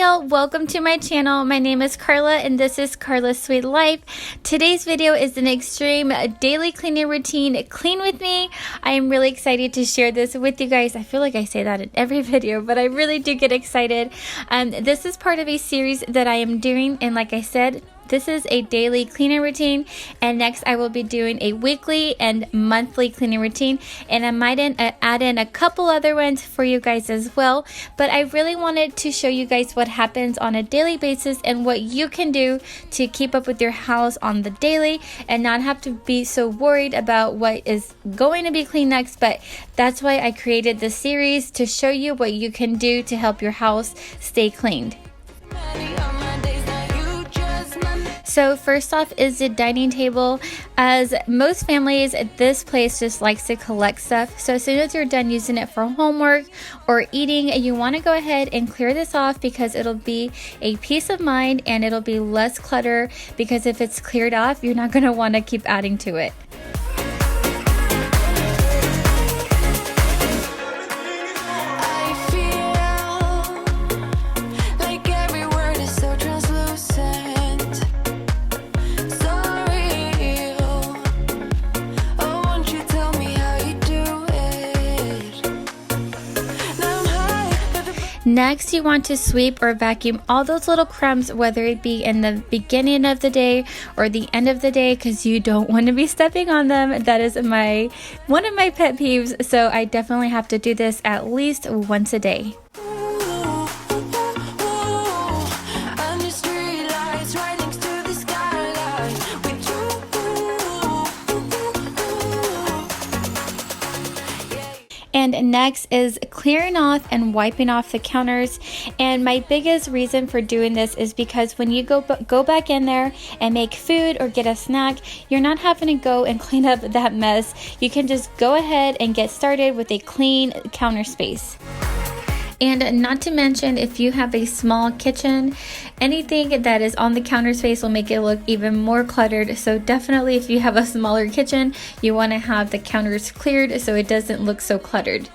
y'all, welcome to my channel. My name is Karla and this is Karla's Sweet Life. Today's video is an extreme daily cleaning routine. Clean with me. I am really excited to share this with you guys. I feel like I say that in every video, but I really do get excited. This is part of a series that I am doing, and like I said, this is a daily cleaning routine, and next I will be doing a weekly and monthly cleaning routine, and I might add in a couple other ones for you guys as well. But I really wanted to show you guys what happens on a daily basis and what you can do to keep up with your house on the daily and not have to be so worried about what is going to be cleaned next. But that's why I created this series, to show you what you can do to help your house stay cleaned. So first off is the dining table. As most families, this place just likes to collect stuff. So as soon as you're done using it for homework or eating, you want to go ahead and clear this off, because it'll be a peace of mind and it'll be less clutter, because if it's cleared off, you're not going to want to keep adding to it. Next, you want to sweep or vacuum all those little crumbs, whether it be in the beginning of the day or the end of the day, because you don't want to be stepping on them. That is one of my pet peeves, so I definitely have to do this at least once a day. And next is clearing off and wiping off the counters. And my biggest reason for doing this is because when you go back in there and make food or get a snack, you're not having to go and clean up that mess. You can just go ahead and get started with a clean counter space. And not to mention, if you have a small kitchen, anything that is on the counter space will make it look even more cluttered. So definitely, if you have a smaller kitchen, you want to have the counters cleared so it doesn't look so cluttered.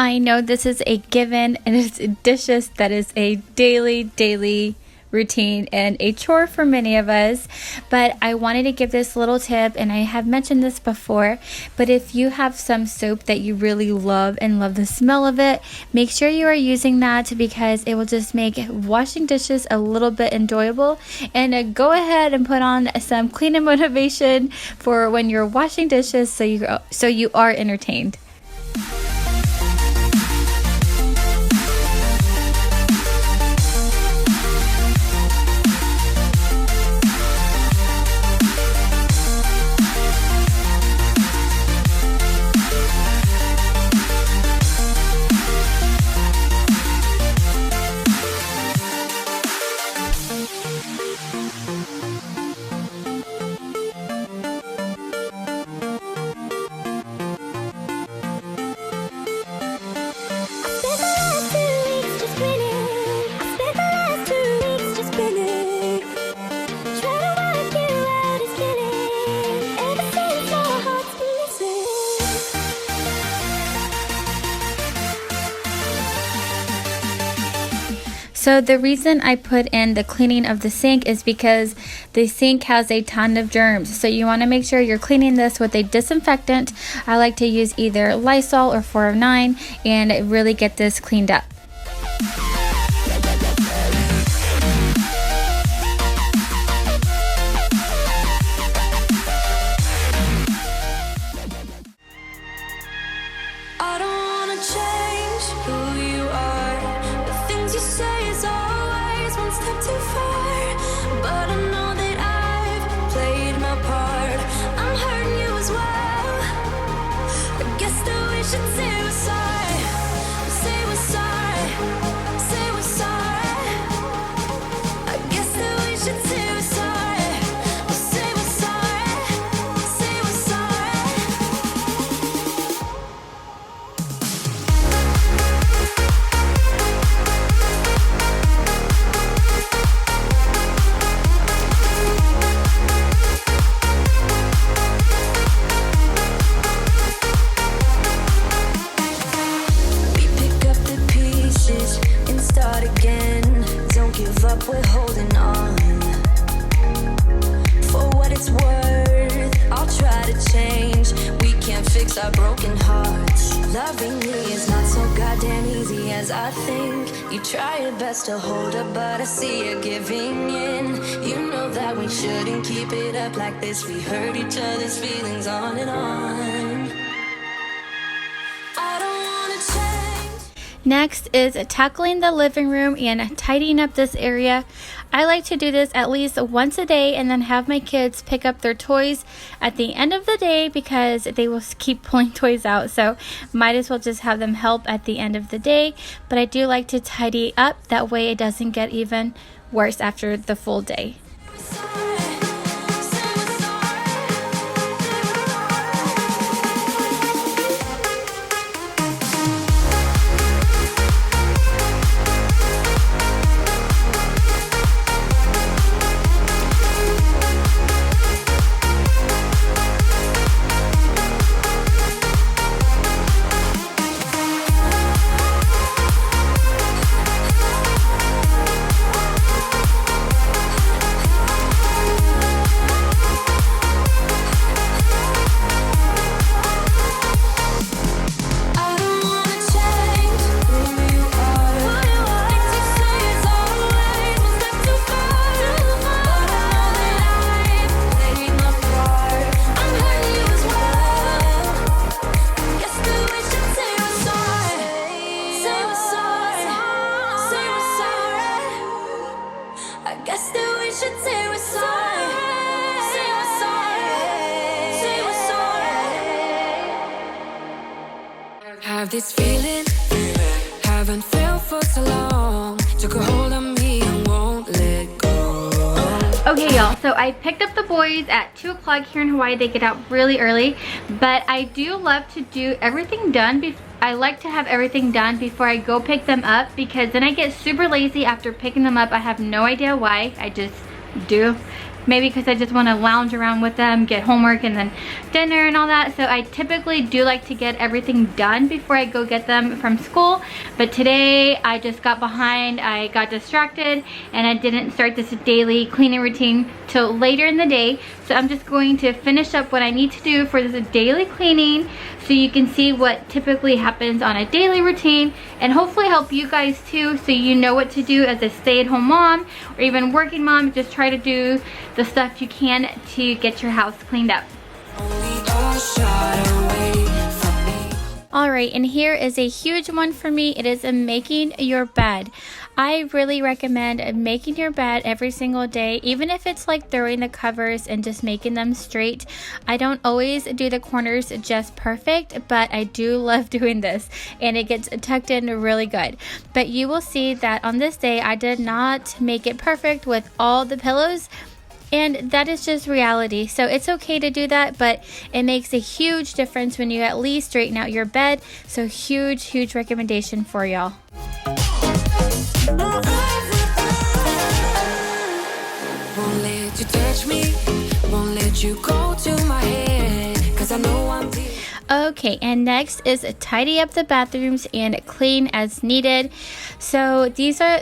I know this is a given, and it's dishes that is a daily routine and a chore for many of us, but I wanted to give this little tip, and I have mentioned this before, but if you have some soap that you really love and love the smell of it, make sure you are using that, because it will just make washing dishes a little bit enjoyable. And go ahead and put on some cleaning motivation for when you're washing dishes, so you are entertained. So the reason I put in the cleaning of the sink is because the sink has a ton of germs. So you want to make sure you're cleaning this with a disinfectant. I like to use either Lysol or 409 and really get this cleaned up. Our broken hearts. Loving me is not so goddamn easy as I think. You try your best to hold up, but I see you giving in. You know that we shouldn't keep it up like this. We hurt each other's feelings on and on. I don't wanna change. Next is tackling the living room and tidying up this area. I like to do this at least once a day and then have my kids pick up their toys at the end of the day because they will keep pulling toys out. So might as well just have them help at the end of the day. But I do like to tidy up. That way it doesn't get even worse after the full day. Have this feeling, haven't felt for so long. Took a hold of me and won't let go. Okay, y'all, so I picked up the boys at 2 o'clock here in Hawaii. They get out really early, but I do love to do everything done. I like to have everything done before I go pick them up because then I get super lazy after picking them up. I have no idea why. I just do. Maybe because I just want to lounge around with them, get homework and then dinner and all that. So I typically do like to get everything done before I go get them from school. But today I just got behind, I got distracted, and I didn't start this daily cleaning routine till later in the day. So I'm just going to finish up what I need to do for this daily cleaning so you can see what typically happens on a daily routine and hopefully help you guys too so you know what to do as a stay-at-home mom or even working mom. Just try to do the stuff you can to get your house cleaned up. Alright, and here is a huge one for me. It is making your bed. I really recommend making your bed every single day, even if it's like throwing the covers and just making them straight. I don't always do the corners just perfect, but I do love doing this and it gets tucked in really good. But you will see that on this day, I did not make it perfect with all the pillows. And that is just reality. So it's okay to do that, but it makes a huge difference when you at least straighten out your bed. So huge recommendation for y'all. Won't let you touch me, won't let you go to my head, 'cause I know I'm deep. Okay, and next is tidy up the bathrooms and clean as needed. So these are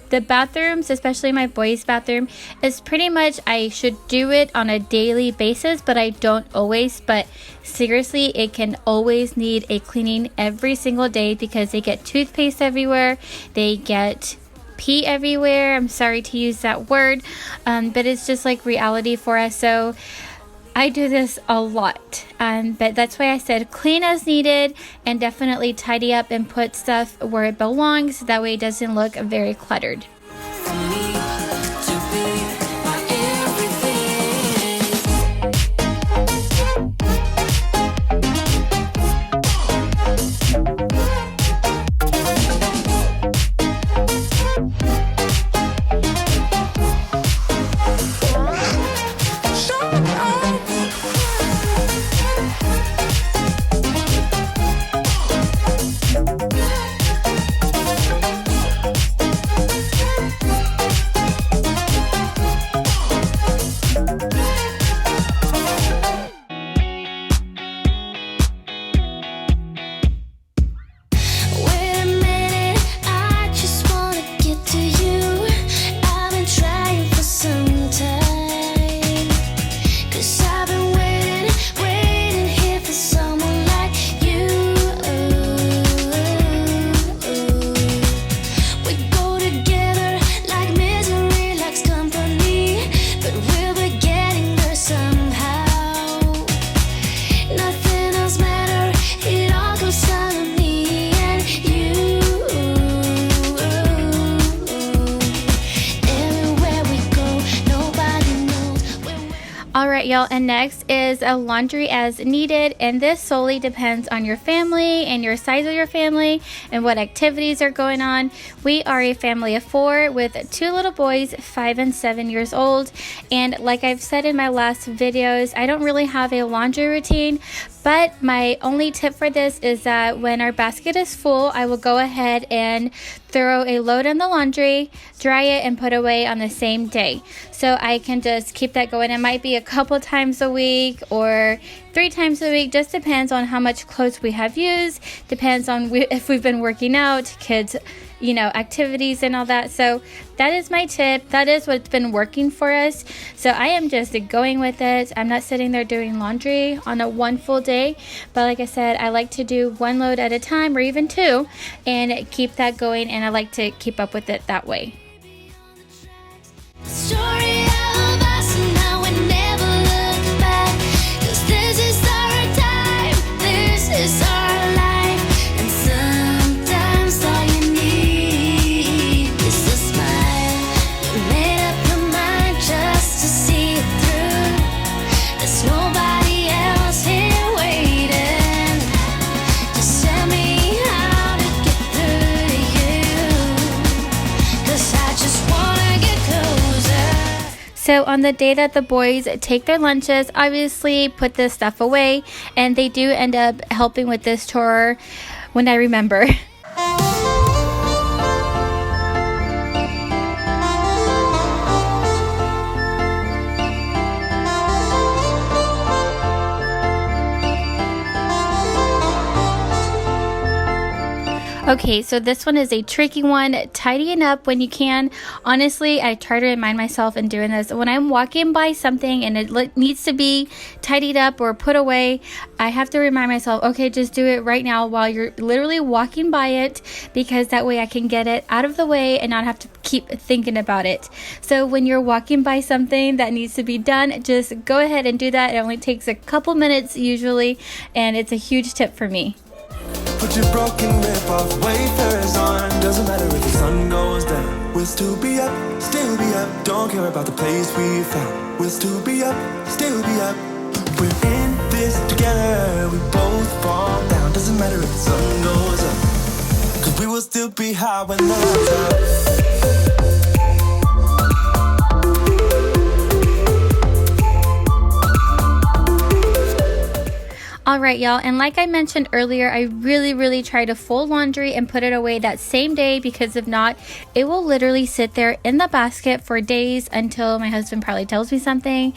the bathrooms, especially my boys' bathroom, is pretty much I should do it on a daily basis, but I don't always. But seriously, it can always need a cleaning every single day because they get toothpaste everywhere, they get pee everywhere. I'm sorry to use that word, but it's just like reality for us. So I do this a lot, but that's why I said clean as needed and definitely tidy up and put stuff where it belongs. That way it doesn't look very cluttered. Alright, y'all, and next is a laundry as needed, and this solely depends on your family and your size of your family and what activities are going on. We are a family of 4 with 2 little boys, 5 and 7 years old, and like I've said in my last videos, I don't really have a laundry routine, but my only tip for this is that when our basket is full, I will go ahead and throw a load in the laundry, dry it, and put away on the same day. So I can just keep that going. It might be a couple times a week or 3 times a week. Just depends on how much clothes we have used. Depends on if we've been working out, kids, activities and all that. So that is my tip. That is what's been working for us. So I am just going with it. I'm not sitting there doing laundry on a one full day. But like I said, I like to do 1 load at a time or even 2 and keep that going. And I like to keep up with it that way. Story of us and now we never look back, 'cause this is our time, this is our life, and sometimes all you need is a smile. You made up your mind just to see it through. There's nobody else here waiting. Just tell me how to get through to you, 'cause I just wanna get closer. So on the day that the boys take their lunches, obviously put this stuff away, and they do end up helping with this chore when I remember. Okay, so this one is a tricky one. Tidying up when you can. Honestly, I try to remind myself in doing this. When I'm walking by something and it needs to be tidied up or put away, I have to remind myself, okay, just do it right now while you're literally walking by it, because that way I can get it out of the way and not have to keep thinking about it. So when you're walking by something that needs to be done, just go ahead and do that. It only takes a couple minutes usually, and it's a huge tip for me. Put your broken rib off, wafers on. Doesn't matter if the sun goes down. We'll still be up, still be up. Don't care about the place we found. We'll still be up, still be up. We're in this together. We both fall down. Doesn't matter if the sun goes up, 'cause we will still be high when the lights out. Alright y'all, and like I mentioned earlier, I really try to fold laundry and put it away that same day, because if not, it will literally sit there in the basket for days until my husband probably tells me something,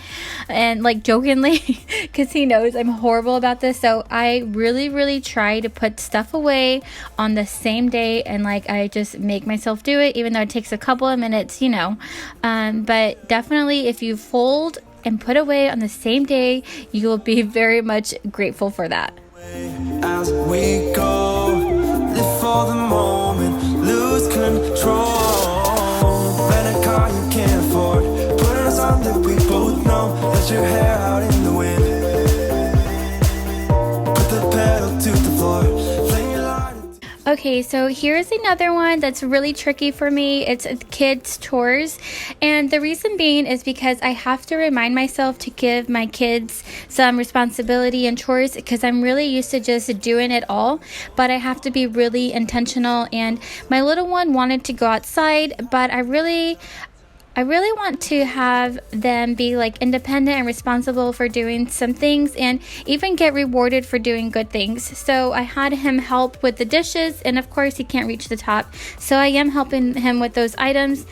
and like jokingly, because he knows I'm horrible about this. So I really try to put stuff away on the same day, and like I just make myself do it, even though it takes a couple of minutes, you know. But definitely if you fold and put away on the same day, you will be very much grateful for that. As we go, live for the moment, lose control. Rent a car you can't afford, put on a song that we both know. Let your hair out in the wind, put the pedal to the floor. Okay, so here's another one that's really tricky for me. It's kids' chores. And the reason being is because I have to remind myself to give my kids some responsibility and chores, because I'm really used to just doing it all. But I have to be really intentional. And my little one wanted to go outside, but I really want to have them be like independent and responsible for doing some things, and even get rewarded for doing good things. So I had him help with the dishes, and of course he can't reach the top, so I am helping him with those items.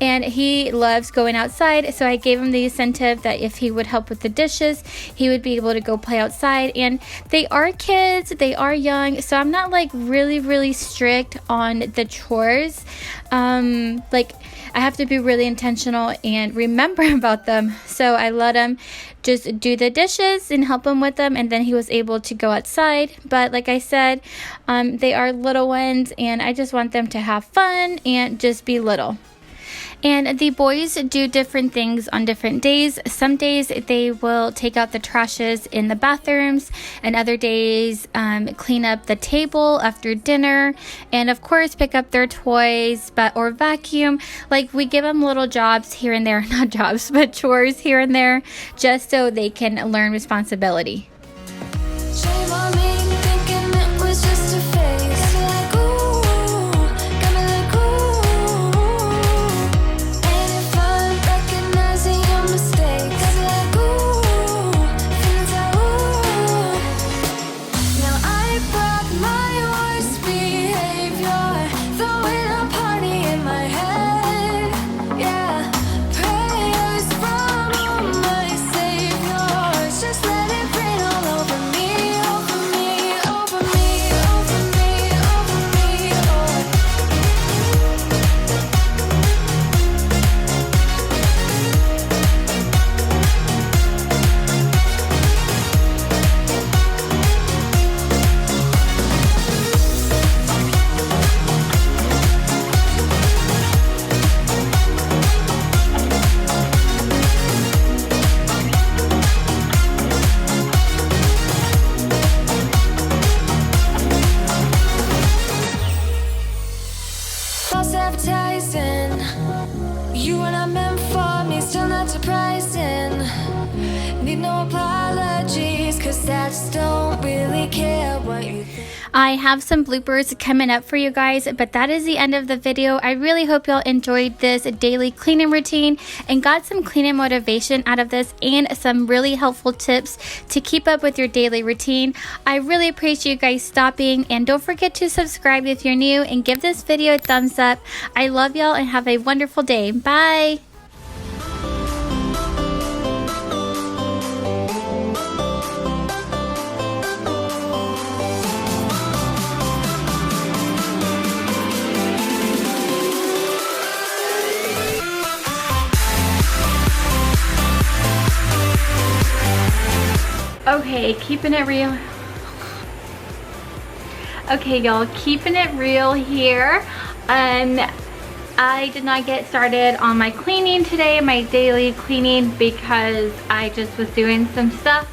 And he loves going outside, so I gave him the incentive that if he would help with the dishes, he would be able to go play outside. And they are kids, they are young, so I'm not like really strict on the chores. Like I have to be really intentional and remember about them. So I let him just do the dishes and help him with them, and then he was able to go outside. But like I said, they are little ones, and I just want them to have fun and just be little. And the boys do different things on different days. Some days they will take out the trashes in the bathrooms, and other days clean up the table after dinner, and of course pick up their toys, or vacuum. Like we give them little jobs here and there, not jobs, but chores here and there, just so they can learn responsibility. Shame on me, thinking it was just a phase. Got me like ooh, got me like ooh. And if I'm recognizing your mistakes, got me like ooh, feeling so ooh. Now I brought my worst behavior, throwing a party in my head. Yeah, prayers from my saviors, just let it rain all over me, over me, over me, over me, over me, false advertising. You were not meant for me, still not surprising. Need no apologies, cause I just don't really care what you think. I have some bloopers coming up for you guys, but that is the end of the video. I really hope y'all enjoyed this daily cleaning routine and got some cleaning motivation out of this, and some really helpful tips to keep up with your daily routine. I really appreciate you guys stopping, and don't forget to subscribe if you're new, and give this video a thumbs up. I love y'all, and have a wonderful day. Bye! Okay, keeping it real. Okay, y'all, keeping it real here. I did not get started on my cleaning today, my daily cleaning, because I just was doing some stuff.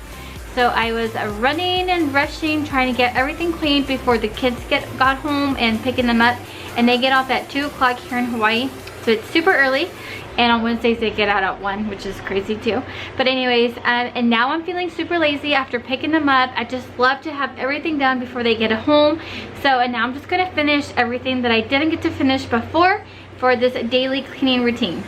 So I was running and rushing, trying to get everything cleaned before the kids got home, and picking them up. And they get off at 2 o'clock here in Hawaii, so it's super early. And on Wednesdays they get out at 1, which is crazy too. But anyways, and now I'm feeling super lazy after picking them up. I just love to have everything done before they get home. So, and now I'm just gonna finish everything that I didn't get to finish before for this daily cleaning routine.